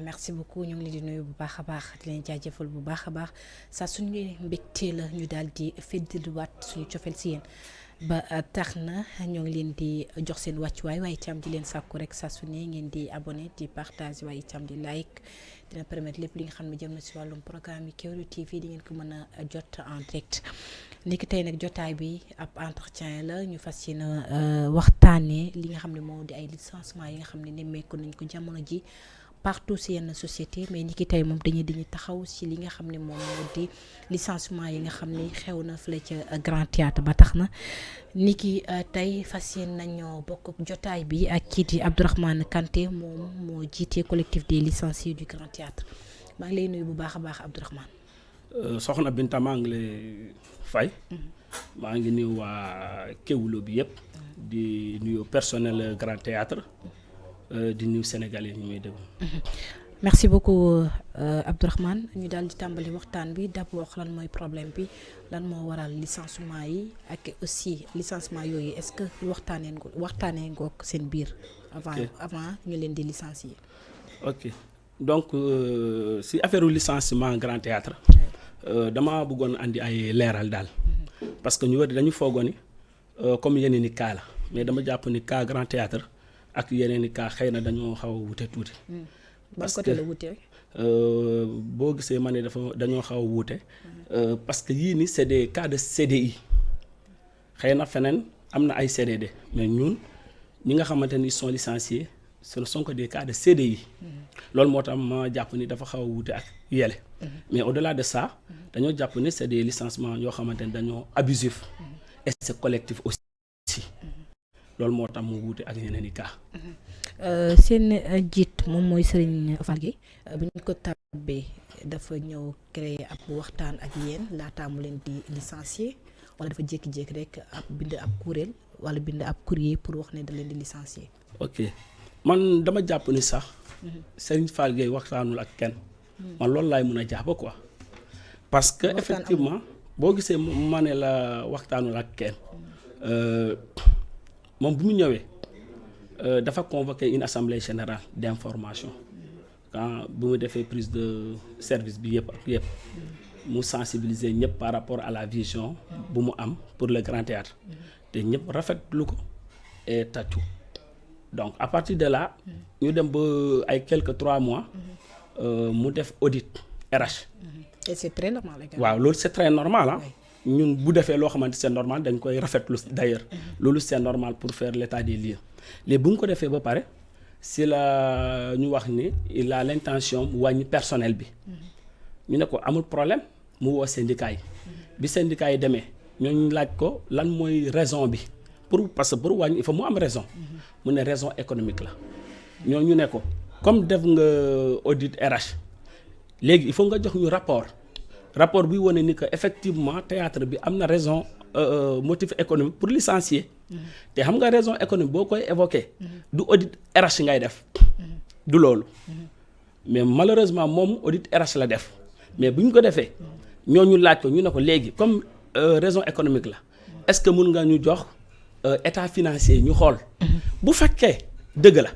Merci beaucoup ñu ngi leen di nuyu bu baax a baax di leen jaajëfal bu baax a baax saa suñu mbégte la ñu daal di feddaliwaat suñu cofeel si yéen ba tax na ñoo ngi leen di jox seen wàccuwaay waaye itam di leen sàkku rek saa su ne ngeen di abonné di partage waaye itam di like dina permettre lépp li nga xam ne jëm na si wàllum programme yi Kéwoulo TV di ngeen ko mën a jot en direct. léegi tey nag jotaay bi ab entretien la ñu fas yéene waxtaanee li nga xam ne moo di ay licenciement yi nga xam ne nemmeeku nañ ko jamono ji partout si yenn société mais ni ki tey moom dañuy taxaw si li nga xam ne moom moo di licenciement yi nga xam ne xew na fële ca Grand Théâtre ba tax na ni ki tey fas yéene nañoo bokk jotaay bi ak kii di Abdourahmane Kanté moom moo jiite collectif des licenciés du Grand Théâtre maa ngi lay nuyu bu baax a baax Abdourahmane. soxna Binta maa ngi lay fay. maa ngi nuyu waa Kéwoulo bi yëpp. di nuyu personnel Grand Théâtre di nuyu Sénégalais ñu muy déglu. merci beaucoup Abdourahmane ñu daal di tàmbali waxtaan bi d'abord lan mooy problème bi lan moo waral licenciement yi ak aussi licenciement yooyu est-ce que waxtaanee nga ko seen biir. avant ñu leen di licencier. ok donc si affaire licenciement Grand Théâtre dama bëggoon andi ay leeral daal. parce que ñu wër dañu foogoon ni comme yeneen i cas la mais dama jàpp ni cas Grand Théâtre ak yeneen i cas xëy na dañoo xaw a wute tuuti. parce que la wute boo gisee ma ne dañoo xaw a wuute. parce que yii ni c'est des cas de CDI xëy na feneen am na ay CDD mais ñun ñi nga xamante ni ils sont licenciés ce ne sont que des cas de CDI. loolu moo tax ma jàpp ni dafa xaw a wuute ak yele mais au-delà de ça dañoo jàpp ni c'est des licenciements yoo xamante ni dañoo abusif et c'est collectif aussi loolu moo tax mu wuute ak yeneen i cas. seen jiit moom mooy Serigne Fall Gueye bu ñu ko tabbee dafa ñëw créer ab waxtaan ak yéen laataa mu leen di licencier wala dafa jékki-jékki rek bind ab kuréel wala bind ab courrier pour wax ne da leen di licencier. ok man dama jàpp ni sax Serigne Fall Gueye waxtaanul ak kenn man loolu laay mën a jàpp quoi parce que effectivement boo gisee ma ne la waxtaanul ak kenn moom bu mu ñëwee dafa convoquer une assemblée générale d'information quand bu mu defee prise de service bi yëpp ak yëpp mu sensibiliser ñëpp par rapport à la vision bu mu am pour le Grand Théâtre te ñëpp rafetlu ko et tàccu donc à partir de là ñu dem ba ay quelques 3 mois mu def audit RH. et c'est très normal. waaw loolu c'est très normal ah. ñun bu defee loo xamante c'est normal dañ koy rafetlu d'ailleurs loolu c'est normal pour faire l'état des lieux léegi bu mu ko defee ba pare si la ñu wax ni il a l'intention mu wàññi personnel bi ñu ne ko amul problème mu woo syndicat yi bi syndicat yi demee ñooñu laaj ko lan mooy raison bi parce que pour wàññi il faut mu am raison mu ne raison économique la ñooñu ne ko comme def nga audit RH léegi il faut nga jox ñu rapport bi wane ni que effectivement théâtre bi am na raison motif économique pour licencier te xam nga raison économique boo koy évoquer du audit RH ngay def du loolu mais malheureusement moom audit RH la def mais bu ñu ko defee ñooñu laaj ko ñu ne ko léegi comme raison économique la est-ce que mun nga ñu jox état financier ñu xool bu fekkee dëgg la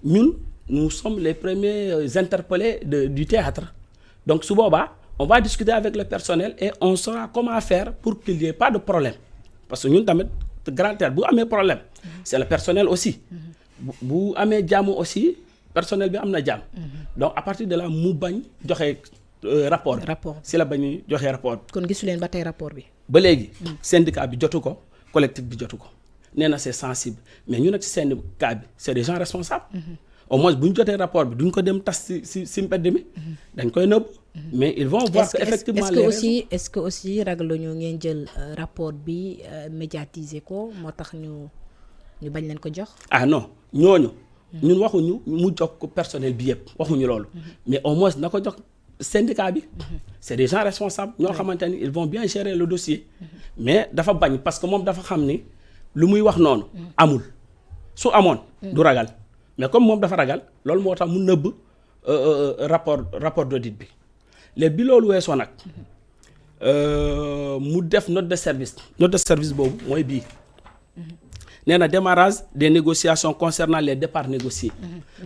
ñun nous sommes les premiers interpellés du théâtre donc su boobaa on va discuter avec le personnel et on saura comment faire pour qu'il n'y ait pas de problème parce que ñun tamit Grand Théâtre bu amee problème c'est le personnel aussi bu amee jàmm aussi personnel bi am na jàmm donc à partir de là mu bañ joxe rapport si la bañ joxe rapport bi. kon gisu leen ba tey rapport bi. ba léegi syndicat bi jotu ko collectif bi jotu ko nee na c'est sensible mais ñu nag ci syndicat bi c'est des gens responsables. au moins bu ñu jotee rapport bi duñ ko dem tas si mbedd mi dañ koy nëbb mais ils vont voir que effectivement est-ce que aussi ragaluñu ngeen jël rapport bi médiatiser ko moo tax ñu bañ leen ko jox. ah non ñooñu. ñun waxuñu mu jox ko personnel bi yëpp waxuñu loolu. mais au moins na ko jox syndicat bi. c'est des gens responsables ñoo xamante ni ils vont bien gérer le dossier. mais dafa bañ parce que moom dafa xam ni lu muy wax noonu. amul su amoon. du ragal mais comme moom dafa ragal loolu moo tax mu nëbb rapport d'audit bi léegi bi loolu weesoo nag mu def note de service boobu mooy bii nee na démarrage des négociations concernant les départs négociés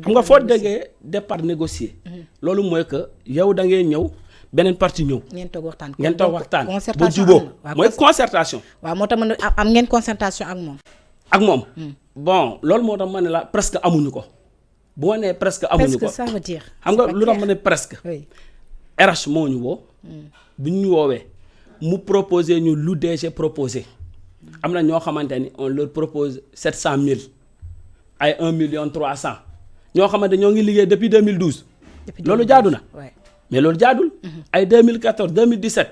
xam nga foo déggee départ négocié loolu mooy que yow da ngay ñëw beneen parti ñëw ngeen toog waxtaan ba juboo mooy concertation waaw moo tax man am ngeen concertation ak moom bon loolu moo tax ma ne la presque amuñu ko bu ma nee presque amuñu ko ça veut dire xam nga lu tax ma ne presque RH moo ñu woo bu ñu woowee mu proposé ñu lu DG proposé am na ñoo xamante ni on leur propose 700 000 ay 1 million 300 ñoo xamante ñoo ngi liggéey depuis 2012 loolu jaadu na mais loolu jaadul ay 2014 2017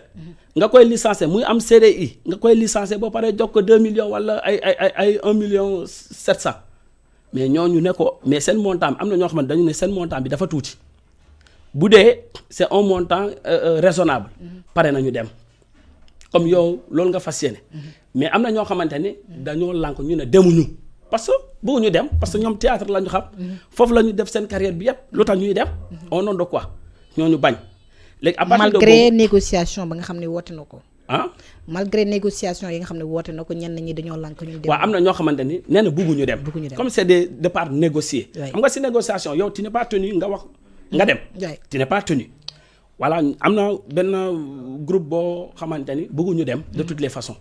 nga koy licencier muy am CDI nga koy licencier ba pare jox ko 2 millions wala ay 1 million 700 mais ñooñu ne ko mais seen montant bi am na ñoo xamante dañu ne seen montant bi dafa tuuti bu dee c'est un montant raisonnable pare nañu dem comme yow loolu nga fas yéene mais am na ñoo xamante ni dañoo lànk ñu ne demuñu parce que bëgguñu dem parce que ñoom théâtre la ñu xam foofu la ñu def seen carrière bi yépp lu tax ñuy dem au nom de quoi ñooñu bañ léegi à partir de malgré négociation ba nga xam ne woote na ko ah malgré négociation yi nga xam ne woote na ko ñenn ñi dañoo lànk ñu dem waaw am na ñoo xamante ni nee na bëgguñu dem comme c'est des départs négociés xam nga si négociation yow tu n'es pas tenu nga wax nga dem tu n'es pas tenu voilà am na benn groupe boo xamante ni bëgguñu dem de toutes les façons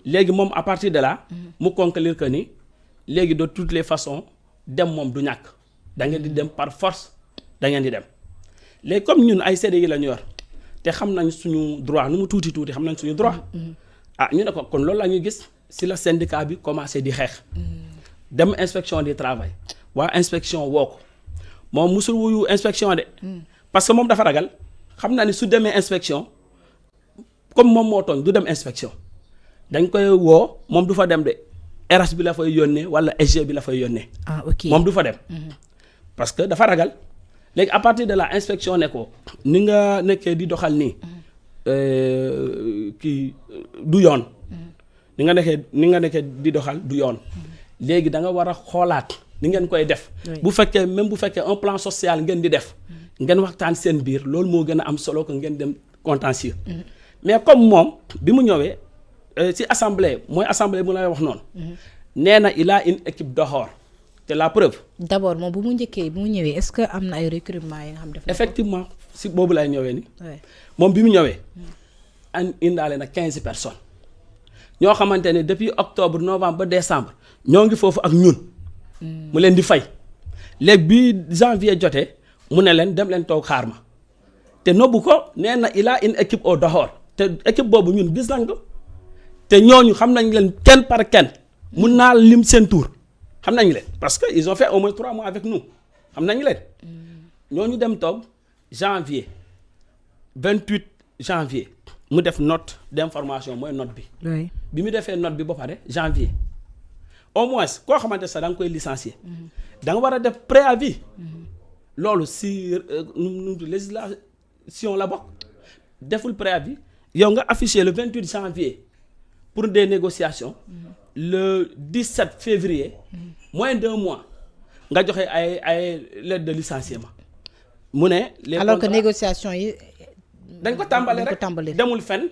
léegi moom à partir de là mu conclure que ni léegi de toutes les façons dem moom du ñàkk da ngeen di dem par force da ngeen di dem léegi comme ñun ay CDI la ñu yor te xam nañ suñu droit nu mu tuuti xam nañ suñu droit ñu ne ko kon loolu la ñuy gis si la syndicat bi commencé di xeex dem inspection du travail waa inspection woo ko moom musul wuyu inspection de parce que moom dafa ragal xam naa ni su demee inspection comme moom moo tooñ du dem inspection dañ koy woo moom du fa dem de RH bi la fay yónnee wala SG bi la fay yónnee moom du fa dem parce que dafa ragal léegi à partir de la inspection ne ko ni nga nekkee di doxal nii kii du yoon ni nga nekkee di doxal du yoon léegi da nga war a xoolaat ni ngeen koy def bu fekkee même bu fekkee un plan social ngeen di def ngeen waxtaan seen biir loolu moo gën a am solo que ngeen dem contentieux mais comme moom bi mu ñëwee ci assemblée mooy assemblée bu lay wax noonu nee na il a une équipe dehors te la preuve d'abord moom bu mu ñëwee est-ce que am na ay recrutement yi nga xam def effectivement si boobu lay ñëwee ni moom bi mu ñëwee indaale na 15 personnes ñoo xamante ne depuis octobre novembre ba décembre ñoo ngi foofu ak ñun mu leen di fay léegi bi janvier jotee mu ne leen dem leen toog xaar ma te nobbu ko nee na il a une équipe au dehors te équipe boobu ñun gis nañ ko te ñooñu xam nañ leen kenn par kenn mun naa lim seen tour xam nañ leen parce que ils ont fait au moins 3 mois avec nous xam nañ leen ñooñu dem toog janvier 28 janvier mu def note d'information mooy note bi bi mu defee note bi ba pare janvier au moins koo xamante sax da nga koy licencier da nga war a def préavis loolu si législation la bokk deful préavis yow nga affiché le 28 janvier pour des négociations le 17 février moins d'1 mois nga joxe ay lettre de licenciement mu ne les alors que négociations yi dañ ko tàmbale rek demul fenn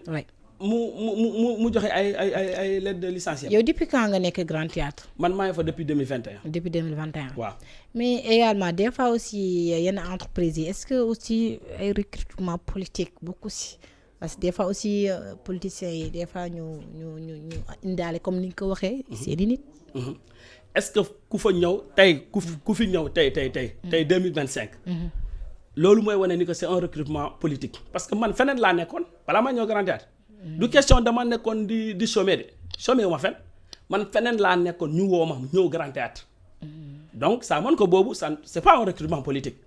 mu joxe ay lettre de licenciement. yow depuis quand nga nekk Grand Théâtre man maa ngi fa depuis 2021 depuis 2021 waaw mais également des fois aussi yenn entreprises yi est-ce que aussi ay recrutement politique bokku si parce que des fois aussi politiciens yi des fois ñu indaale comme ni nga ko waxee seeni nit est-ce que ku fa ñëw tey ku fi ñëw tey 2025 loolu mooy wane ni que c'est un recrutement politique parce que man feneen laa nekkoon balaa ma ñëw Grand Théâtre du question dama nekkoon di chômer de chômer wu ma fen man feneen laa nekkoon ñu woo ma ñëw Grand Théâtre donc ça man ko boobu ça c'est pas un recrutement politique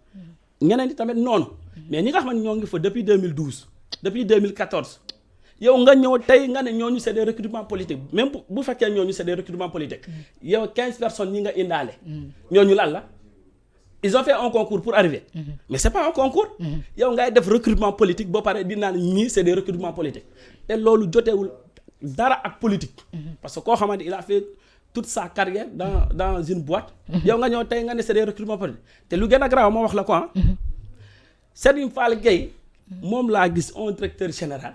ñeneen ñi tamit noonu mais ñi nga xam ne ñoo ngi fa depuis 2012 depuis 2014 yow nga ñëw tey nga ne ñooñu c'est des recrutements politiques même bu fekkee ñooñu c'est des recrutements politiques yow 15 personnes ñi nga indaale ñooñu lan la ils ont fait un concours pour arriver mais c'est pas un concours yow ngay def recrutement politique ba pare di naan ñii c'est des recrutements politiques te loolu jotewul dara ak politique parce que koo xamante il a fait toute sa carrière dans une boîte yow nga ñëw tey nga ne c'est des recrutements politiques te lu gën a grave moo wax la quoi Serigne Fall Gueye moom laa gis un directeur général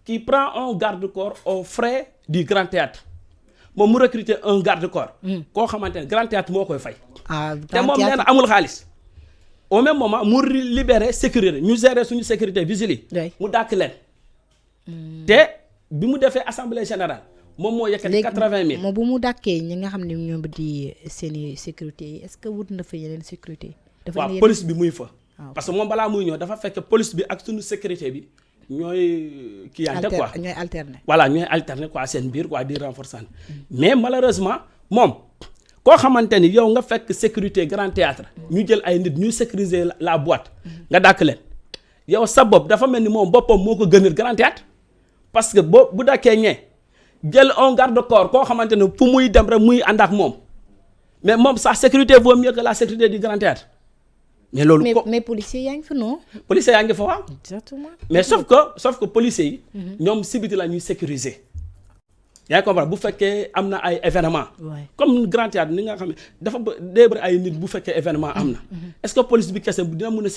qui prend un garde-corps aux frais du Grand Théâtre moom mu recruter un garde-corps. koo xamante ne Grand Théâtre moo koy fay. te moom nee na amul xaalis. au même moment mu libéré sécurité ñu gérer suñu sécurité vigile yi. mu dàkk leen. te bi mu defee assemblée générale moom moo yëkkati 80 000. moom bu mu dàkkee ñi nga xam ne ñoom di seeni sécurité yi est-ce que wut na fa yeneen sécurité. waaw police bi muy fa. parce que moom balaa muy ñëw dafa fekk police bi ak suñu sécurité bi ñooy. kii yaante quoi ñooy alterner. voilà ñooy alterner quoi seen biir quoi di renforcer. mais malheureusement moom koo xamante ni yow nga fekk sécurité Grand Théâtre ñu jël ay nit ñuy sécuriser la boîte nga dàkk leen yow sa bopp dafa mel ni moom boppam moo ko gënal Grand Théâtre parce que bu dàkkee ñee jël un garde-corps koo xamante ne fu muy dem rek muy ànd ak moom mais moom sa sécurité vaut mieux que la sécurité du Grand Théâtre mais loolu mais policiers yaa ngi fa non. policiers yaa ngi fa waaw. exactement. mais sauf que policiers yi. ñoom si biti la ñuy sécuriser. yaa ngi comprendre bu fekkee am na ay événement comme Grand Théâtre ni nga xam ne dafa bëri ay nit bu fekkee événement am na. est-ce que police bi kese dina mën a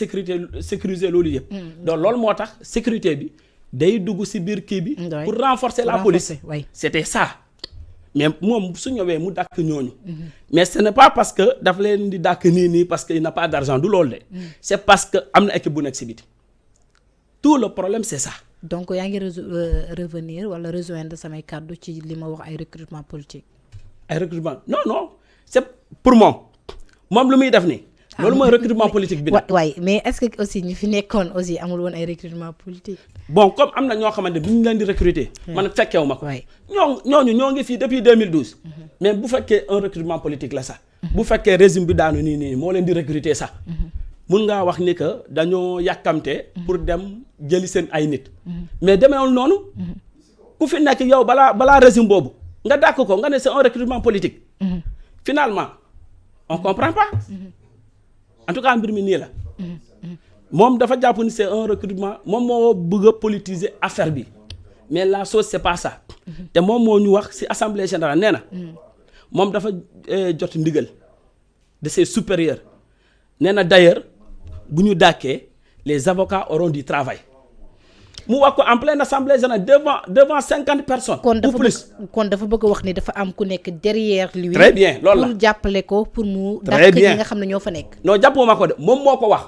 sécuriser loolu yëpp. donc loolu moo tax sécurité bi day dugg si biir kii bi. pour renforcer la police. c'était ça. mais moom su ñëwee mu dàkk ñooñu. mais ce n'est pas parce que daf leen di dàkk nii parce que il n'a pas d'argent du loolu de. c'est parce que am na équipe bu nekk si biti. tout le problème c'est ça. donc yaa ngi revenir wala rejoindre samay kàddu ci li ma wax ay recrutement politique. ay recrutement non c'est pour moom lu muy def nii. loolu mooy recrutement politique bi. waay mais est-ce que aussi ñu fi nekkoon aussi amul woon ay recrutement politique. bon comme am na ñoo xamante bi ñu leen di recruter. man fekkewu ma ko. ñooñu ñoo ngi fii depuis 2012. mais bu fekkee un recrutement politique la sax. bu fekkee régime bi daanu nii moo leen di recruter sax. mun ngaa wax ni que dañoo yàkkamte pour dem jëli seen ay nit. mais demeewul noonu. ku fi nekk yow balaa régime boobu nga dàkk ko nga ne c'est un recrutement politique. finalement on comprend pas. en tout cas mbir mi nii la. moom dafa jàpp ni c'est un recrutement moom moo bëgg a politiser affaire bi mais la chose c'est pas ça. te moom moo ñu wax ci assemblée générale nee na. moom dafa jot ndigal de ses supérieurs nee na d'ailleurs bu ñu dàkkee les avocats auront du travail mu wax ko en pleine assemblée générale devant 50 personnes. ou plus kon dafa bëgg a wax ni dafa am ku nekk derrière lui. très bien loolu la pour jàppale ko pour mu. très bien dàkk ñi nga xam ne ñoo fa nekk. non jàppoo ma ko de moom moo ko wax.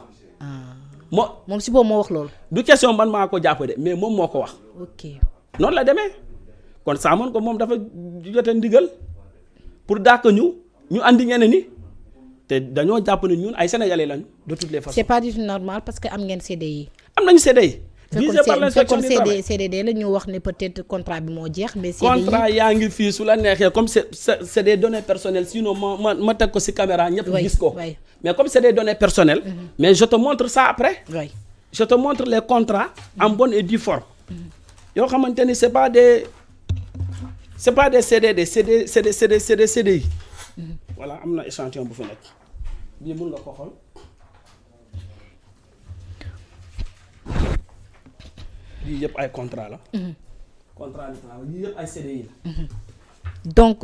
moom si boobu moo wax loolu. du question man maa ko jàpp de mais moom moo ko wax. ok noonu la demee kon saa moon ko moom dafa jote ndigal pour dàkk ñu andi ñeneen ni te dañoo jàpp ne ñun ay sénégalais lañu de toutes les façons. c'est pas du tout normal parce que am ngeen CDI. am nañu CDI. visé par l'inspection du travail CDD la ñu wax ne peut-être contrat bi moo jeex. mais CDI contrat yaa ngi fii su la neexee comme c'est des données personnelles sinon ma teg ko ci caméra ñëpp gis ko. mais comme c'est des données personnelles. mais je te montre ça après. je te montre les contrats en bonne et due forme. yoo xamante ni c'est pas des CDD c'est des CDI. voilà am na échantillon bu fi nekk bii mën nga ko xool. lii yëpp ay contrat la. contrat de travail lii yëpp ay CDI la. donc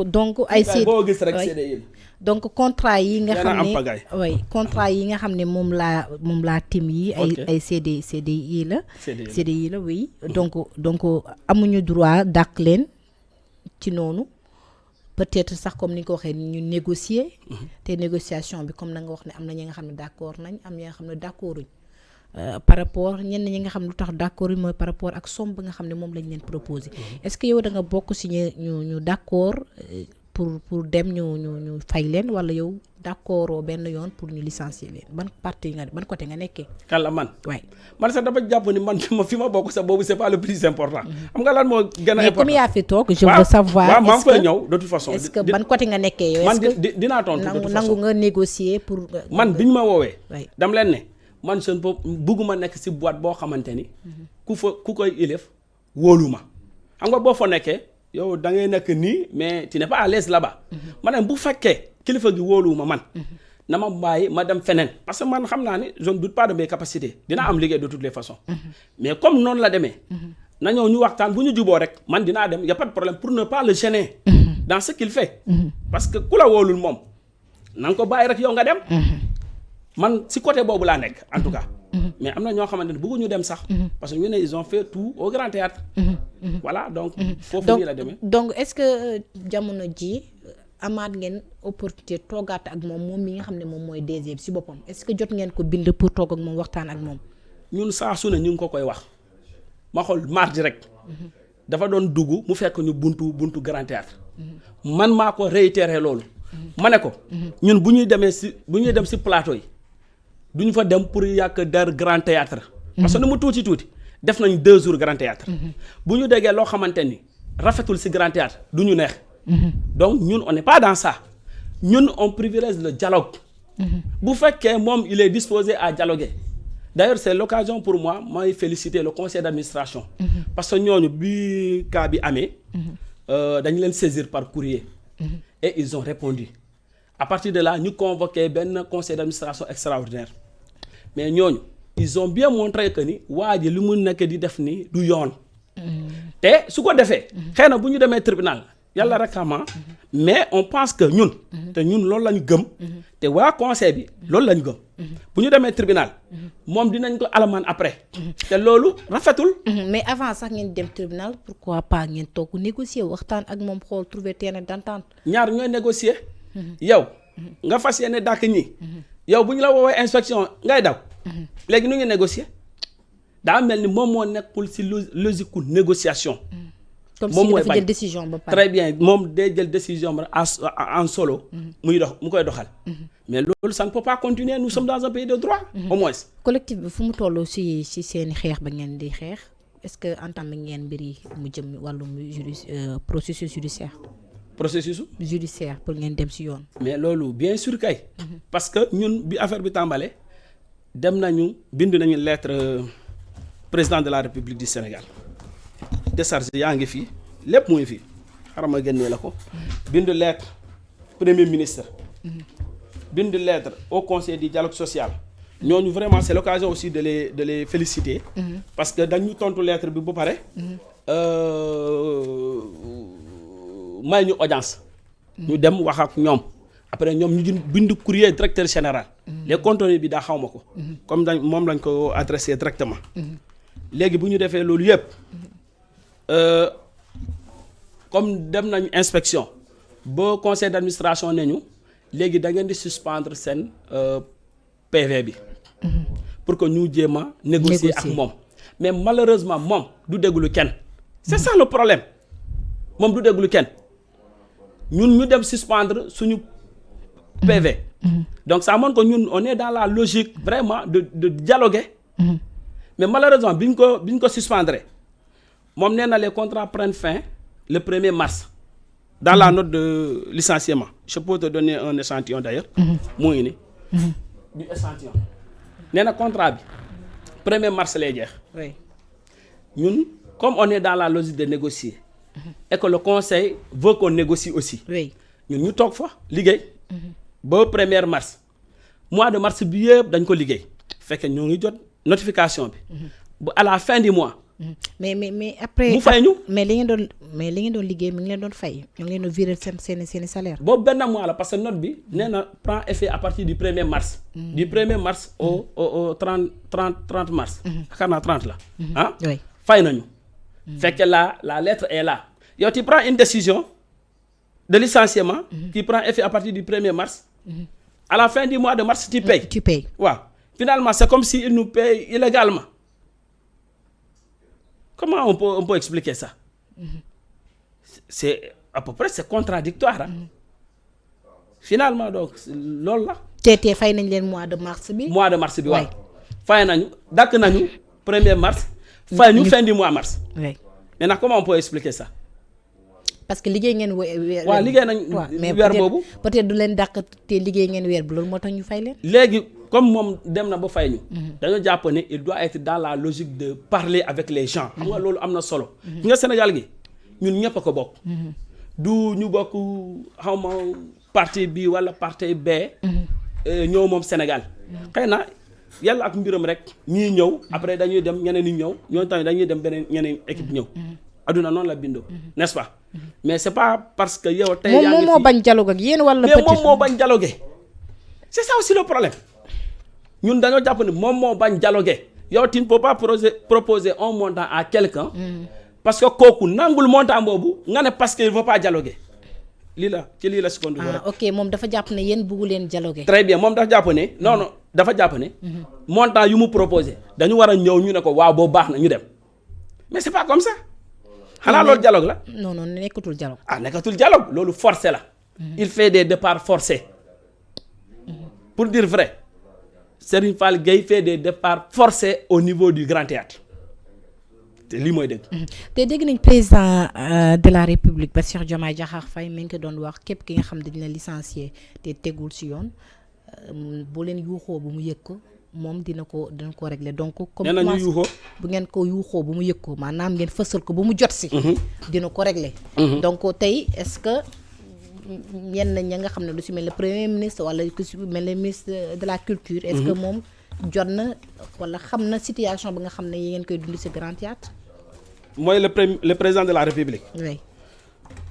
ay boo gis rek CDI la. donc contrat yi nga xam ne oui contrat yi nga xam ne moom laa tim yi ay CDI la. CDI la oui donc amuñu droit dàq leen ci noonu. peut-être sax comme ni nga ko waxee ñu négocier. te négociation bi comme na nga wax ne am na ñi nga xam ne d'accord nañ am ñi nga xam ne d'accorduñ par rapport ñenn ñi nga xam ne lu tax d'accorduñ mooy par rapport ak somme bi nga xam ne moom lañ leen proposer. est-ce que yow da nga bokk ci ñu d'accord pour dem ñu fay leen wala yow d'accordoo benn yoon pour ñu licencier leen ban côté nga nekkee. kàlla man. waay man sax dafa jàpp ni man fi ma bokk sax boobu c'est pas le plus important. xam nga lan moo gën a important mais comme yaa fi toog je veux savoir. waaw maa ngi koy ñëw de toute façon. est-ce que ban côté nga nekkee yow. man dinaa tontu de toute façon nangu nga négocier pour. man bi ñu ma woowee. dam leen ne man jeune boobu bugguma nekk ci boîte boo xamante ni. ku koy élève wóolu ma xam nga boo fa nekkee. yow da ngay nekk nii mais tu n'es pas à l'aise là-bas. ma ne bu fekkee kilifa gi wóoluwuma man. na ma bàyyi ma dem feneen. parce que man xam naa ni je ne doute pas de mes capacités. dinaa am liggéey de toutes les façons. mais comme noonu la demee. na ñëw ñu waxtaan bu ñu juboo rek man dinaa dem y a pas de problème pour ne pas le gêner. dans ce qu'il fait. parce que ku la wóolul moom na nga ko bàyyi rek yow nga dem. man ci côté boobu laa nekk en tout cas. mais am na ñoo xamante ne bëgguñu dem sax. parce que ñu ne ils ont fait tout au Grand Théâtre. voilà donc. foofu nii la demee. donc est-ce que jamono ji amaat ngeen opportunité toogaat ak moom mi nga xam ne moom mooy DG si boppam est-ce que jot ngeen ko bind pour toog ak moom waxtaan ak moom. ñun saa su ne ñu ngi ko koy wax ma xool mardi rek. dafa doon dugg mu fekk ñu buntu Grand Théâtre man maa ko réitéré loolu. ma ne ko. ñun bu ñuy dem si plateau yi duñu fa dem pour yàq der Grand Théâtre parce que nu mu tuuti def nañ 2 jours Grand Théâtre bu ñu déggee loo xamante ni rafetul si Grand Théâtre du ñu neex. donc ñun on n'est pas dans ça ñun on privilège le dialogue. bu fekkee moom il est disposé à dialoguer. D'ailleurs c'est l'occasion pour moi may féliciter le conseil d'administration. parce que ñooñu bi cas bi amee. dañu leen saisir par courrier. et ils ont répondu. à partir de là ñu convoqué benn conseil d'administration extraordinaire. mais ñooñu ils ont bien montré que ni waa ji li mu nekk di def ni du yoon. te su ko defee. xëy na bu ñu demee tribunal. yàlla rek xama mais on pense que ñun. te ñun loolu la ñu gëm. te waa conseil bi loolu la ñu gëm. bu ñu demee tribunal. moom dinañ ko alamaan après. te loolu rafetul. mais avant sax ngeen dem tribunal pourquoi pas ngeen toog négocier waxtaan ak moom xool trouver terrain d'entente. ñaar ñooy négocier. yow nga fas yéene dàkk ñi. yow bu ñu la woowee inspection ngay daw. léegi nu ngi négocier. daa mel ni moom moo nekkul ci logique ku négociation. comme si dafa jël décision ba pare. très bien moom day jël décision ba en solo. mu koy doxal. mais loolu ça ne peut pas continuer nous sommes dans un pays de droit. au moins. collectif bi fu mu toll ci seeni xeex ba ngeen di xeex est-ce que entamé ngeen mbir yi mu jëm wàllum processus judiciaire pour ngeen dem ci yoon. mais loolu bien sûr kay. parce que ñun bi affaire bi tàmbalee bind nañu lettre président de la République du Sénégal. décharge yaa ngi fii lépp muy fii xaaral ma génnee la ko. bind lettre premier ministre. bind lettre au conseil du dialogue social. ñooñu vraiment c'est l'occasion aussi de les féliciter. parce que dañu tontu lettre bi ba pare. may ñu audience. ñu dem wax ak ñoom. après ñoom ñu bind courrier directeur général. les contenus bi daa xaw ma ko. comme moom lañ ko adressé directement. léegi bu ñu defee loolu yëpp. comme dem nañu inspection ba conseil d'administration ne ñu léegi da ngeen di suspendre seen PV bi. pour que ñu jéem a négocier ak moom. mais malheureusement moom du déglu kenn. c'est ça le problème moom du déglu kenn ñun ñu dem suspendre suñu PV. donc ça montre que ñun on est dans la logique vraiment de dialoguer. mais malheureusement bi ñu ko suspendre. moom nee na les contrats prennent fin le 1er mars. dans la note de licenciement je peux te donner un échantillon d'ailleurs. mu ngi ni du échantillon. nee na contrat bi 1er mars lay jeex. oui. ñun comme on est dans la logique de négocier. et que le conseil veut qu'on négocie aussi. oui ñun ñu toog fa liggéey. ba 1er mars. mois de mars bi yëpp dañ ko liggéey. fekk ñoo ngi jot notification bi. ba à la fin du mois. mais après. mu fay ñu. mais li ngeen doon liggéey mi ngi leen doon fay ñu ngi leen doon virer seen salaire. boobu benn mois la parce que note bi nee na prend effet à partir du 1er mars. du 1er mars au 30 mars. xanaa naa 30 la. oui fay nañu. fekk la lettre est là. yow tu prends une décision de licenciement. qui prend effet à partir du 1er mars. à la fin du mois de mars tu payes. tu payes waaw finalement c'est comme si ils nous payent illégalement. Comment on peut expliquer ça? C'est à peu près c'est contradictoire. Finalement donc loolu la. te fay nañ leen mois de mars bi. mois de mars bi waaw. fay nañu dakk nañu 1er mars. fay ñu fin du mois mars. oui. maintenant comment on peut expliquer ça? parce que liggéey ngeen weer. waaw liggéey nañ weer boobu. peut-être du leen dàq te liggéey ngeen weer bi loolu moo tax ñu fay leen. léegi comme moom dem na ba fay ñu. dañoo jàpp ne il doit être dans la logique de parler avec les gens. xam nga loolu am na solo. fi nga Sénégal gi ñun ñëpp a ko bokk. du ñu bokk xaw ma parti bi wala parti B. ñëw moom Sénégal. xëy na yàlla ak mbiram rek ñii ñëw après dañuy dem ñeneen ñi ñëw ñooñu tamit dañuy dem beneen ñeneen équipe ñëw. aduna noonu la bindoo. n'est-ce pas. mais c'est pas parce que yow. tey yaa ngi fi moom moo bañ dialogue ak yéen wala. mais moom moo bañ dialogue. c'est ça aussi le problème ñun dañoo jàpp ne moom moo bañ dialoguer yow tu ne peux pas proposer un montant à quelqu'un parce que kooku nangul montant boobu nga ne parce que il veut pas dialoguer lii la ci lii la sukkandiku rek. ok moom dafa jàpp ne yéen bëggu leen dialoguer. très bien moom dafa jàpp ne non dafa jàpp ne montant yu mu proposé dañu war a ñëw ñu ne ko waaw boobu baax na ñu dem mais c'est pas comme ça xanaa loolu dialogue la. non nekkatul dialogue. nekkatul dialogue loolu forcé la. il fait des départs forcés. pour dire vrai Serigne Fall Gueye fait des départs forcés au niveau du Grand Théâtre te lii mooy dëgg. te dégg nañ président de la République Bassirou Diomaye Diakhar Faye mi ngi ko doon wax képp ki nga xam dañ la licencier te tegul ci yoon boo leen yuuxoo bu mu yëg ko moom dina ko régler donc. comme nee nañu yuuxoo bu ngeen ko yuuxoo bu mu yëg ko maanaam ngeen fësal ko bu mu jot ci. dina ko régler. donc tey est-ce que. ñenn ña nga xam ne lu ci mel ne premier ministre wala ku ci mel ne ministre de la culture. est-ce que moom jot na wala xam na situation bi nga xam ne yi ngeen koy dund ci Grand Théâtre. mooy le président de la République. oui.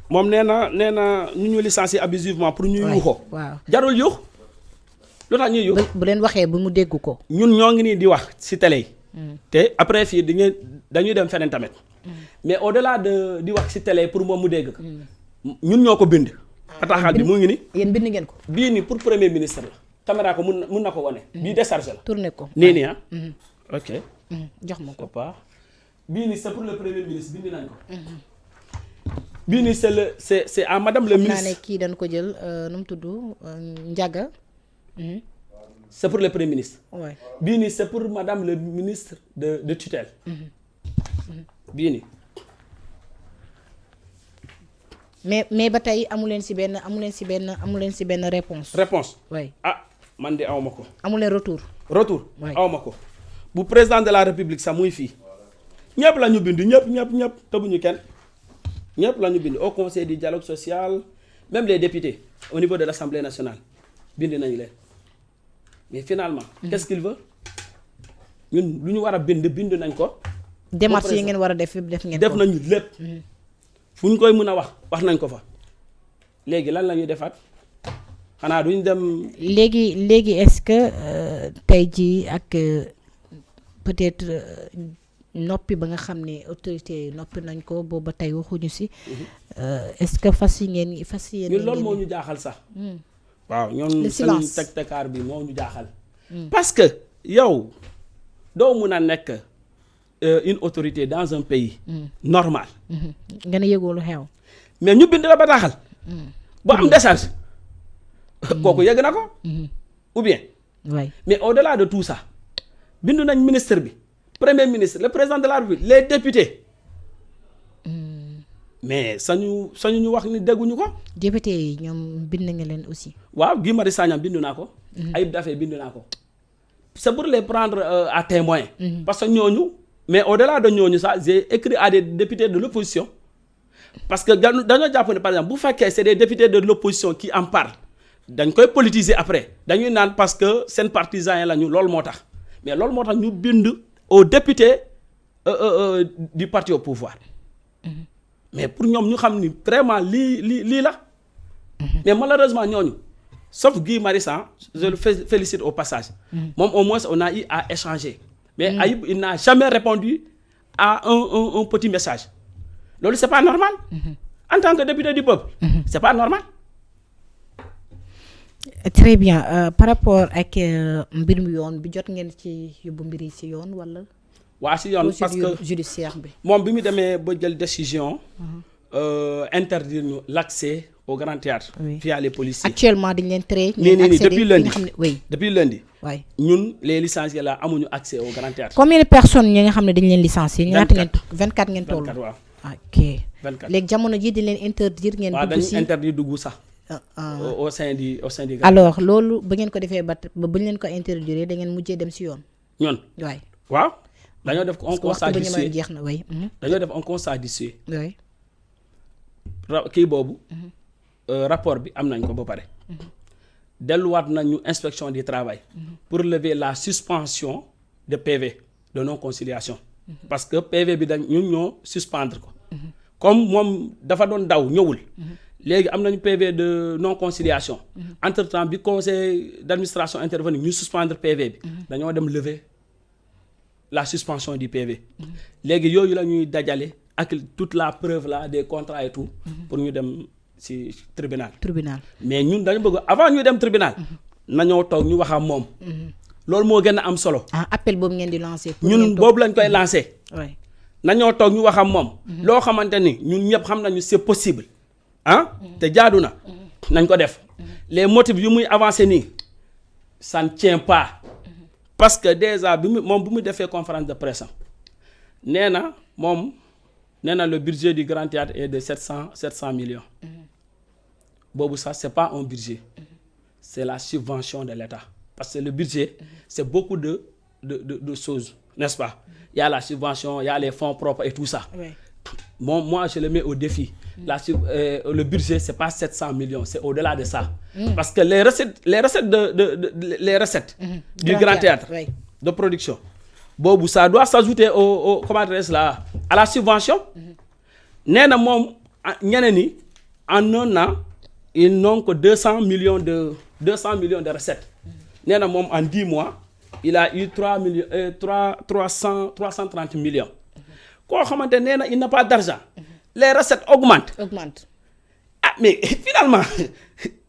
moom nee na ñu licencier abusivement pour ñu yuuxoo. waaw jarul yuux lu tax ñuy yuux. bu leen waxee bu mu dégg ko. ñun ñoo ngi nii di wax ci télé yi. te après fii dañuy dem feneen tamit. mais au-delà de di wax ci télé pour moom mu dégg ko. ñun ñoo ko bind. bataaxal bi mu ngi ni yéen bind ngeen ko. bii ni pour premier ministre la caméra ko mun na ko wane. bii déchargé la. tourné ko nii nii ok. jox ma ko papa bii ni c'est pour le premier ministre bind nañ ko. bii ni c'est à madame le ministre. naa ne kii dañ ko jël nu mu tudd Ndiaga. c'est pour le premier ministre. ouais. bii ni c'est pour madame le ministre de tutelle. bii ni. mais ba tey amu leen ci benn réponse. réponse oui. man de awma ko. amu leen retour. oui. awma ko bu président de la république sax muy fii ñëpp la ñu bind ñëpp tëbuñu kenn ñëpp la ñu bind au conseil du dialogue social même les députés au niveau de l'Assemblée nationale bind nañu leen mais finalement. qu'est-ce qu'il veut ñun lu ñu war a bind nañ ko. démarche yi ngeen war a def def ngeen ko. def nañu lépp. fu ñu koy mën a wax nañ ko fa léegi lan la ñuy defaat xanaa duñ dem. léegi est-ce que tey jii ak peut-être noppi ba nga xam ne autorité noppi nañ ko boobu ba tey waxuñu ci. est-ce que fas yéene. ñun loolu moo ñu jaaxal sax. waaw ñoom seen teg-tegaar bi moo ñu jaaxal. parce que yow doo mun a nekk. Une autorité dans un pays normal. nga ne yëgoo lu xew. mais ñu bind la bataaxal. bu am décharge. kooku yëg na ko. ou bien. oui. mais au-delà de tout ça bindu nañ ministre bi premier ministre le président de la République les députés. mais sañu ñu wax ni dégguñu ko. député yi ñoom bind nga leen aussi. waaw Guy Marius Sagna bindu naa ko. Ayib Daffé bindu naa ko. c'est pour les prendre à témoin. parce que ñooñu. mais au-delà de ñooñu sax j'ai écrit à des députés de l'opposition parce que dañoo jàpp ne par exemple bu fekkee c'est des députés de l'opposition qui en parlent dañ koy politiser après dañuy naan parce que seen partisans yi lañu loolu moo tax mais loolu moo tax ñu bind aux députés du parti au pouvoir mais pour ñoom ñu xam ni vraiment lii la mais malheureusement ñooñu sauf Guy Marius Sagna je le félicite au passage moom au moins on a eu à échanger. mais Ayib il n'a jamais répondu à un petit message loolu c'est pas normal. En tant que député du peuple. C'est pas normal. Très bien par rapport ak mbir mi yoon bi jot ngeen ci yóbbu mbir yi ci yoon wala. waa ci yoon parce que judiciaire bi. moom bi mu demee ba jël décision. Interdire ñu l'accès au Grand Théâtre. Oui. Via les policiers. Actuellement dañ leen tere. nii depuis lundi oui. depuis lundi. waay ñun les licenciés là amuñu accès au Grand Théâtre. combien de personnes ñi nga xam ne dañ leen licencier. ñaata ngeen 24 ngeen toll. 24 waaw. ok 24 léegi jamono ji di leen interdire ngeen. waaw dugg dañu si interdire dugg sax. au sein du Grand. alors loolu ba ngeen ko defee ba bu ñu leen ko interdire da ngeen mujjee dem si yoon. ñun waay. waaw dañoo def un constat waxtu ba ñu d'issue. jeex na waay. dañoo def un constat d'issue. waay. kii boobu. rapport bi am nañ ko ba pare. delluwaat nañu inspection du travail. pour lever la suspension de PV de non conciliation. parce que PV bi dañ ñun ñoo suspendre ko. comme moom dafa doon daw ñëwul. léegi am nañu PV de non conciliation. entre temps bi conseil d'administration intervenu ñu suspendre PV bi. dañoo dem lever la suspension du PV. léegi yooyu la ñuy dajale ak toute la preuve là des contrats et tout. pour ñu dem ci tribunal. mais ñun dañu bëgg avant ñuy dem tribunal. nañoo toog ñu wax ak moom. loolu moo gën a am solo. appel boobu ngeen di lancer. ñun boobu lañ koy lancer. nañoo toog ñu wax ak moom. loo xamante ni ñun ñëpp xam nañu c'est possible. te jaadu na. nañ ko def. les motifs yu muy avancer nii ça ne tient pas. parce que déjà bi moom bu muy defee conférence de presse nee na le budget du Grand Théâtre est de 700 millions. boobu ça c'est pas un budget. c'est la subvention de l'État. parce que le budget c'est beaucoup de choses, n'est-ce pas? Il y a la subvention, il y a les fonds propres et tout ça. Moi je le mets au défi. Le budget c'est pas 700 millions, c'est au-delà de ça. Parce que les recettes du Grand Théâtre de production, ça doit s'ajouter à la subvention. Nee na moom ñeneen ni en un an ils n'ont que 200 millions de recettes. Nee na moom en 10 mois il a eu 330 millions. koo xamante nee na il n'a pas d'argent. Les recettes augmentent. Mais finalement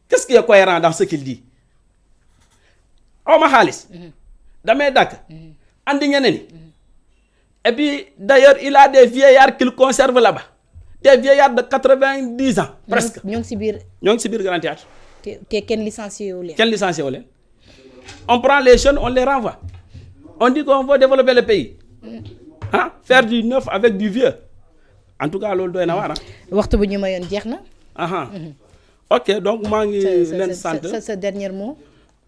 qu'est-ce qui est cohérent dans ce qu'il dit? awma xaalis damay dakk andi ñeneen ni et puis d'ailleurs il a des vieillards qu'il conserve là-bas, des vieillards de 90 ans presque. ñoo ngi ci biir Grand Théâtre. te kenn licencié wu leen. On prend les jeunes, on les renvoie. On dit qu'on veut développer le pays. Faire du neuf avec du vieux. En tout cas, loolu doy na waar. waxtu bu ñu mayoon jeex na. ok donc maa ngi leen sant sa dernier mot.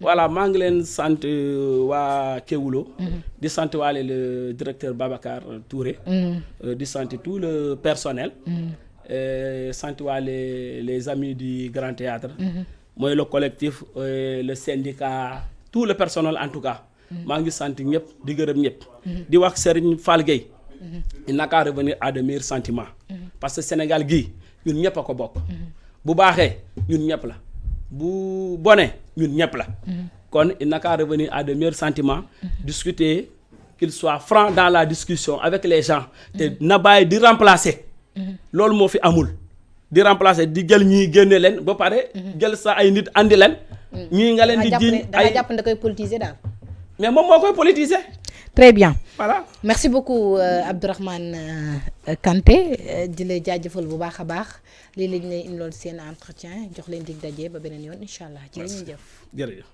voilà maa ngi leen sant waa Kéwoulo. di sant waale le directeur Babacar Touré. di sant tout le personnel. sant waale les amis du Grand Théâtre. mooy le collectif le syndicat tout le personnel en tout cas. maa ngi sant ñëpp di gërëm ñëpp. di wax Serigne Fall Gueye. il n'a qu'à revenir à de meilleurs sentiments. parce que Sénégal gii ñun ñëpp a ko bokk. bu baaxee ñun ñëpp la. bu bonee ñun ñëpp la. kon il n'a qu'à revenir à de meilleurs sentiments. discuter qu'il soit franc dans la discussion avec les gens. te na bàyyi di remplacer. loolu moo fi amul. di remplacer di jël ñii génne leen ba pare. jël sa ay nit andi leen. ñii nga leen di jiiñ ay jàpp ne da koy politiser daal. mais moom moo koy politiser. très bien. voilà merci beaucoup Abdourahmane Kanté di la jaajëfal bu baax a baax lii lañ lay indiloon seen entretien jox leen dig daje ba beneen yoon incha allah. jërëjëf.